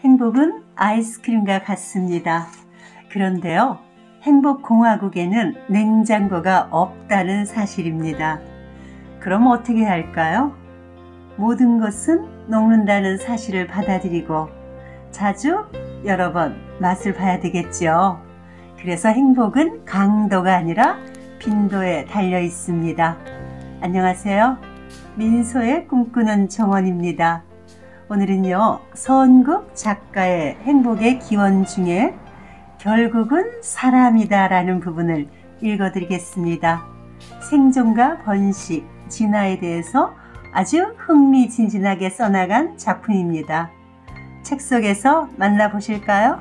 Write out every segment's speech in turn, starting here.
행복은 아이스크림과 같습니다. 그런데요, 행복공화국에는 냉장고가 없다는 사실입니다. 그럼 어떻게 할까요? 모든 것은 녹는다는 사실을 받아들이고 자주 여러 번 맛을 봐야 되겠죠. 그래서 행복은 강도가 아니라 빈도에 달려 있습니다. 안녕하세요. 민소의 꿈꾸는 정원입니다. 오늘은요, 서은국 작가의 행복의 기원 중에 결국은 사람이다 라는 부분을 읽어드리겠습니다. 생존과 번식, 진화에 대해서 아주 흥미진진하게 써나간 작품입니다. 책 속에서 만나보실까요?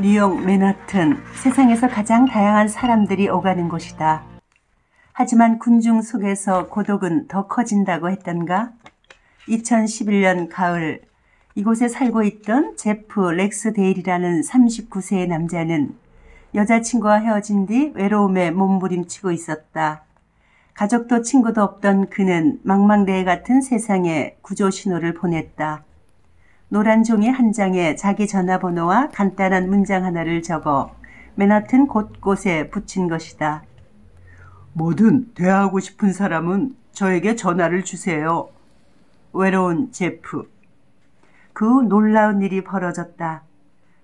뉴욕 맨하튼, 세상에서 가장 다양한 사람들이 오가는 곳이다. 하지만 군중 속에서 고독은 더 커진다고 했던가? 2011년 가을, 이곳에 살고 있던 제프 렉스데일이라는 39세의 남자는 여자친구와 헤어진 뒤 외로움에 몸부림치고 있었다. 가족도 친구도 없던 그는 망망대해 같은 세상에 구조 신호를 보냈다. 노란 종이 한 장에 자기 전화번호와 간단한 문장 하나를 적어 맨하튼 곳곳에 붙인 것이다. 뭐든 대화하고 싶은 사람은 저에게 전화를 주세요. 외로운 제프. 그 후 놀라운 일이 벌어졌다.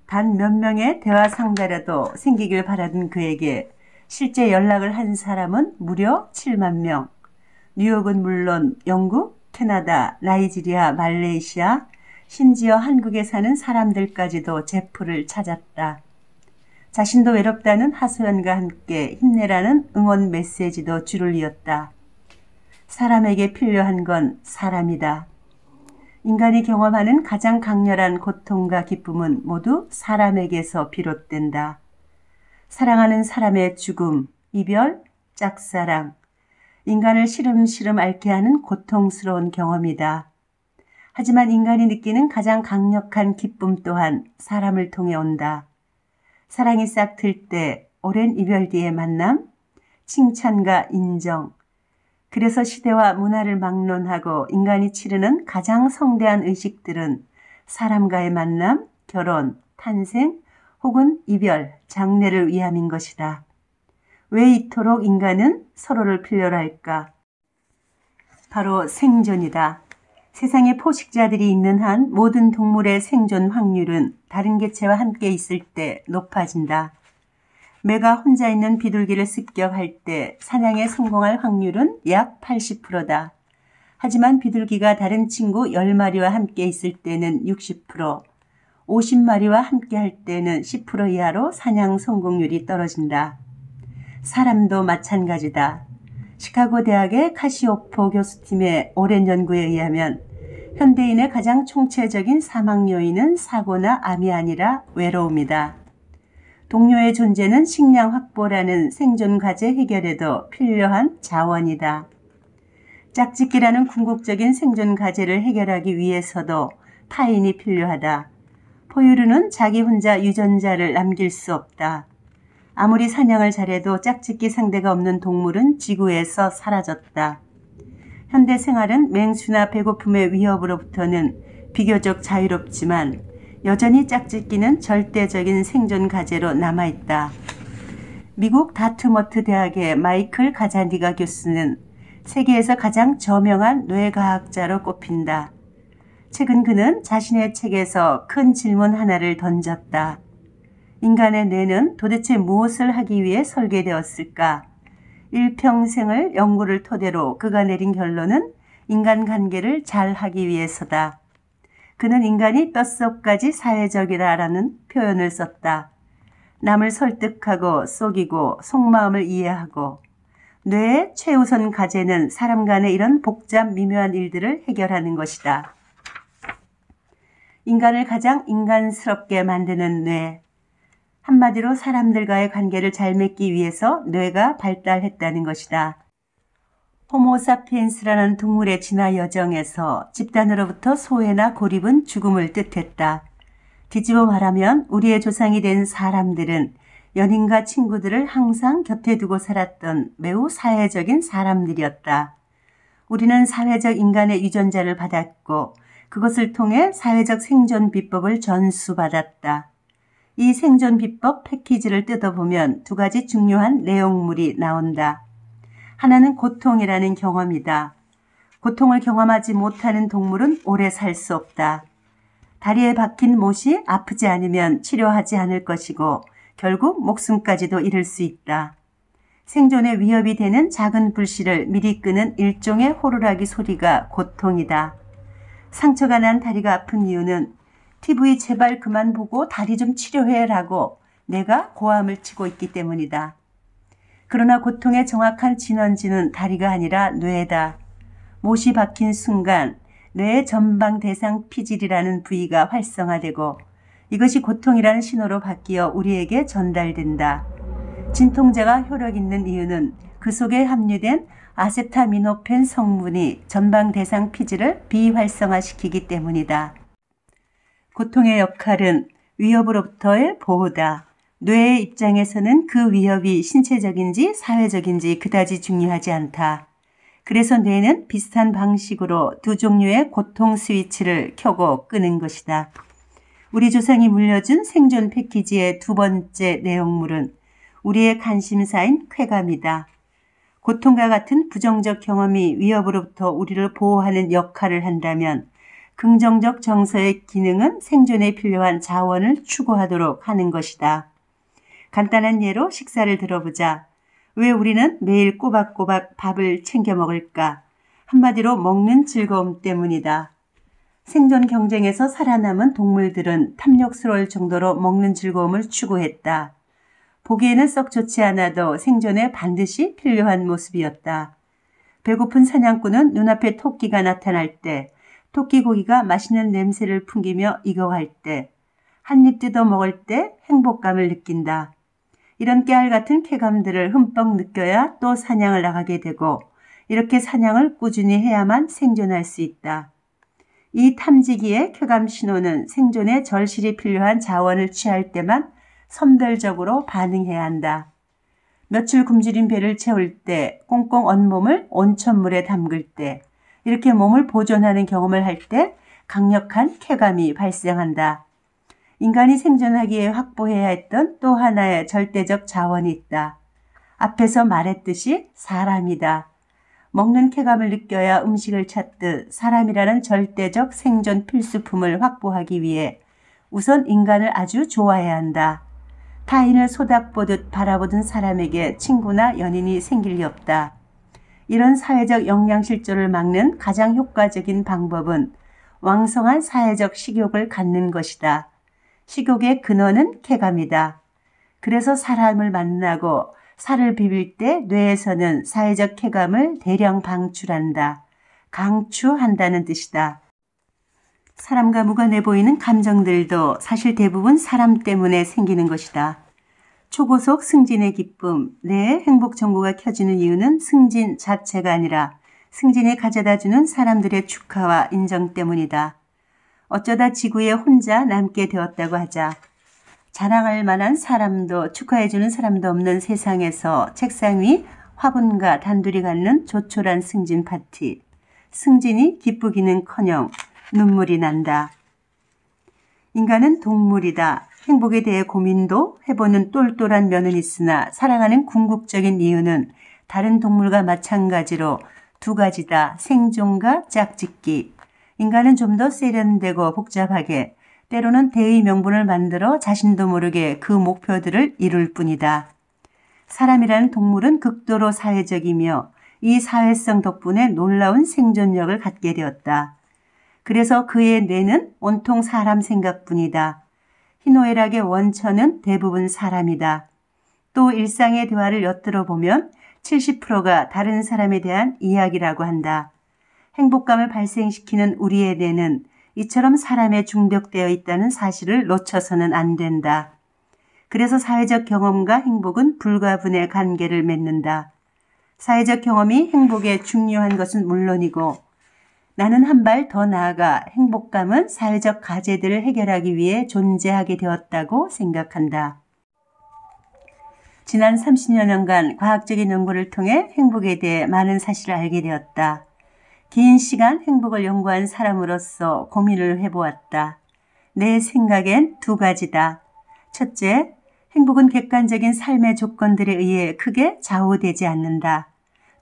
단 몇 명의 대화 상대라도 생기길 바라던 그에게 실제 연락을 한 사람은 무려 7만 명. 뉴욕은 물론 영국, 캐나다, 나이지리아, 말레이시아, 심지어 한국에 사는 사람들까지도 제프를 찾았다. 자신도 외롭다는 하소연과 함께 힘내라는 응원 메시지도 줄을 이었다. 사람에게 필요한 건 사람이다. 인간이 경험하는 가장 강렬한 고통과 기쁨은 모두 사람에게서 비롯된다. 사랑하는 사람의 죽음, 이별, 짝사랑, 인간을 시름시름 앓게 하는 고통스러운 경험이다. 하지만 인간이 느끼는 가장 강력한 기쁨 또한 사람을 통해 온다. 사랑이 싹 틀 때 오랜 이별 뒤의 만남, 칭찬과 인정. 그래서 시대와 문화를 막론하고 인간이 치르는 가장 성대한 의식들은 사람과의 만남, 결혼, 탄생 혹은 이별, 장례를 위함인 것이다. 왜 이토록 인간은 서로를 필요로 할까? 바로 생존이다. 세상에 포식자들이 있는 한 모든 동물의 생존 확률은 다른 개체와 함께 있을 때 높아진다. 매가 혼자 있는 비둘기를 습격할 때 사냥에 성공할 확률은 약 80%다. 하지만 비둘기가 다른 친구 10마리와 함께 있을 때는 60%, 50마리와 함께 할 때는 10% 이하로 사냥 성공률이 떨어진다. 사람도 마찬가지다. 시카고 대학의 카시오포 교수팀의 오랜 연구에 의하면 현대인의 가장 총체적인 사망 요인은 사고나 암이 아니라 외로움이다. 동료의 존재는 식량 확보라는 생존 과제 해결에도 필요한 자원이다. 짝짓기라는 궁극적인 생존 과제를 해결하기 위해서도 타인이 필요하다. 포유류는 자기 혼자 유전자를 남길 수 없다. 아무리 사냥을 잘해도 짝짓기 상대가 없는 동물은 지구에서 사라졌다. 현대 생활은 맹수나 배고픔의 위협으로부터는 비교적 자유롭지만 여전히 짝짓기는 절대적인 생존 과제로 남아있다. 미국 다트머트 대학의 마이클 가자니가 교수는 세계에서 가장 저명한 뇌과학자로 꼽힌다. 최근 그는 자신의 책에서 큰 질문 하나를 던졌다. 인간의 뇌는 도대체 무엇을 하기 위해 설계되었을까? 일평생을 연구를 토대로 그가 내린 결론은 인간관계를 잘 하기 위해서다. 그는 인간이 뼛속까지 사회적이라는 표현을 썼다. 남을 설득하고 속이고 속마음을 이해하고 뇌의 최우선 과제는 사람 간의 이런 복잡 미묘한 일들을 해결하는 것이다. 인간을 가장 인간스럽게 만드는 뇌. 한마디로 사람들과의 관계를 잘 맺기 위해서 뇌가 발달했다는 것이다. 호모사피엔스라는 동물의 진화 여정에서 집단으로부터 소외나 고립은 죽음을 뜻했다. 뒤집어 말하면 우리의 조상이 된 사람들은 연인과 친구들을 항상 곁에 두고 살았던 매우 사회적인 사람들이었다. 우리는 사회적 인간의 유전자를 받았고 그것을 통해 사회적 생존 비법을 전수받았다. 이 생존 비법 패키지를 뜯어보면 두 가지 중요한 내용물이 나온다. 하나는 고통이라는 경험이다. 고통을 경험하지 못하는 동물은 오래 살 수 없다. 다리에 박힌 못이 아프지 않으면 치료하지 않을 것이고 결국 목숨까지도 잃을 수 있다. 생존에 위협이 되는 작은 불씨를 미리 끄는 일종의 호루라기 소리가 고통이다. 상처가 난 다리가 아픈 이유는 TV 제발 그만 보고 다리 좀 치료해라고 내가 고함을 치고 있기 때문이다. 그러나 고통의 정확한 진원지는 다리가 아니라 뇌다. 못이 박힌 순간 뇌의 전방 대상 피질이라는 부위가 활성화되고 이것이 고통이라는 신호로 바뀌어 우리에게 전달된다. 진통제가 효력 있는 이유는 그 속에 함유된 아세타미노펜 성분이 전방 대상 피질을 비활성화시키기 때문이다. 고통의 역할은 위협으로부터의 보호다. 뇌의 입장에서는 그 위협이 신체적인지 사회적인지 그다지 중요하지 않다. 그래서 뇌는 비슷한 방식으로 두 종류의 고통 스위치를 켜고 끄는 것이다. 우리 조상이 물려준 생존 패키지의 두 번째 내용물은 우리의 관심사인 쾌감이다. 고통과 같은 부정적 경험이 위협으로부터 우리를 보호하는 역할을 한다면 긍정적 정서의 기능은 생존에 필요한 자원을 추구하도록 하는 것이다. 간단한 예로 식사를 들어보자. 왜 우리는 매일 꼬박꼬박 밥을 챙겨 먹을까? 한마디로 먹는 즐거움 때문이다. 생존 경쟁에서 살아남은 동물들은 탐욕스러울 정도로 먹는 즐거움을 추구했다. 보기에는 썩 좋지 않아도 생존에 반드시 필요한 모습이었다. 배고픈 사냥꾼은 눈앞에 토끼가 나타날 때, 토끼 고기가 맛있는 냄새를 풍기며 익어갈 때, 한 입 뜯어 먹을 때 행복감을 느낀다. 이런 깨알같은 쾌감들을 흠뻑 느껴야 또 사냥을 나가게 되고 이렇게 사냥을 꾸준히 해야만 생존할 수 있다. 이 탐지기의 쾌감 신호는 생존에 절실히 필요한 자원을 취할 때만 선별적으로 반응해야 한다. 며칠 굶주린 배를 채울 때, 꽁꽁 언 몸을 온천물에 담글 때, 이렇게 몸을 보존하는 경험을 할 때 강력한 쾌감이 발생한다. 인간이 생존하기에 확보해야 했던 또 하나의 절대적 자원이 있다. 앞에서 말했듯이 사람이다. 먹는 쾌감을 느껴야 음식을 찾듯 사람이라는 절대적 생존 필수품을 확보하기 위해 우선 인간을 아주 좋아해야 한다. 타인을 소닥보듯 바라보던 사람에게 친구나 연인이 생길 리 없다. 이런 사회적 영양실조를 막는 가장 효과적인 방법은 왕성한 사회적 식욕을 갖는 것이다. 식욕의 근원은 쾌감이다. 그래서 사람을 만나고 살을 비빌 때 뇌에서는 사회적 쾌감을 대량 방출한다. 강추한다는 뜻이다. 사람과 무관해 보이는 감정들도 사실 대부분 사람 때문에 생기는 것이다. 초고속 승진의 기쁨, 뇌의 행복 전구가 켜지는 이유는 승진 자체가 아니라 승진이 가져다주는 사람들의 축하와 인정 때문이다. 어쩌다 지구에 혼자 남게 되었다고 하자. 자랑할 만한 사람도 축하해주는 사람도 없는 세상에서 책상 위 화분과 단둘이 갖는 조촐한 승진 파티. 승진이 기쁘기는커녕 눈물이 난다. 인간은 동물이다. 행복에 대해 고민도 해보는 똘똘한 면은 있으나 사랑하는 궁극적인 이유는 다른 동물과 마찬가지로 두 가지다. 생존과 짝짓기. 인간은 좀 더 세련되고 복잡하게 때로는 대의 명분을 만들어 자신도 모르게 그 목표들을 이룰 뿐이다. 사람이라는 동물은 극도로 사회적이며 이 사회성 덕분에 놀라운 생존력을 갖게 되었다. 그래서 그의 뇌는 온통 사람 생각뿐이다. 희노애락의 원천은 대부분 사람이다. 또 일상의 대화를 엿들어 보면 70%가 다른 사람에 대한 이야기라고 한다. 행복감을 발생시키는 우리의 뇌는 이처럼 사람에 중독되어 있다는 사실을 놓쳐서는 안 된다. 그래서 사회적 경험과 행복은 불가분의 관계를 맺는다. 사회적 경험이 행복에 중요한 것은 물론이고 나는 한 발 더 나아가 행복감은 사회적 과제들을 해결하기 위해 존재하게 되었다고 생각한다. 지난 30여 년간 과학적인 연구를 통해 행복에 대해 많은 사실을 알게 되었다. 긴 시간 행복을 연구한 사람으로서 고민을 해보았다. 내 생각엔 두 가지다. 첫째, 행복은 객관적인 삶의 조건들에 의해 크게 좌우되지 않는다.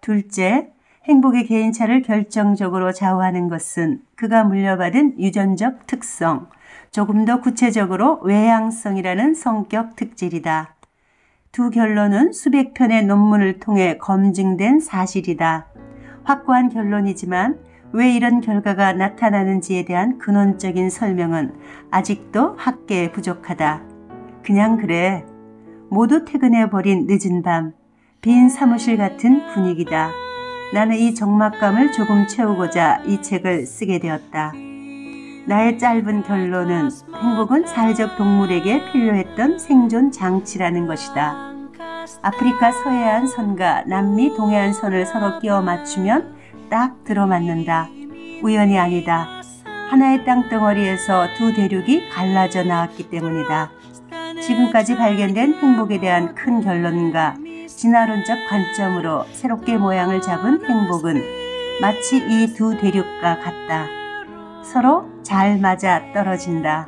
둘째, 행복의 개인차를 결정적으로 좌우하는 것은 그가 물려받은 유전적 특성, 조금 더 구체적으로 외향성이라는 성격 특질이다. 두 결론은 수백 편의 논문을 통해 검증된 사실이다. 확고한 결론이지만 왜 이런 결과가 나타나는지에 대한 근원적인 설명은 아직도 학계에 부족하다. 그냥 그래. 모두 퇴근해버린 늦은 밤, 빈 사무실 같은 분위기다. 나는 이 적막감을 조금 채우고자 이 책을 쓰게 되었다. 나의 짧은 결론은 행복은 사회적 동물에게 필요했던 생존 장치라는 것이다. 아프리카 서해안 선과 남미 동해안 선을 서로 끼워 맞추면 딱 들어맞는다. 우연이 아니다. 하나의 땅덩어리에서 두 대륙이 갈라져 나왔기 때문이다. 지금까지 발견된 행복에 대한 큰 결론과 진화론적 관점으로 새롭게 모양을 잡은 행복은 마치 이 두 대륙과 같다. 서로 잘 맞아 떨어진다.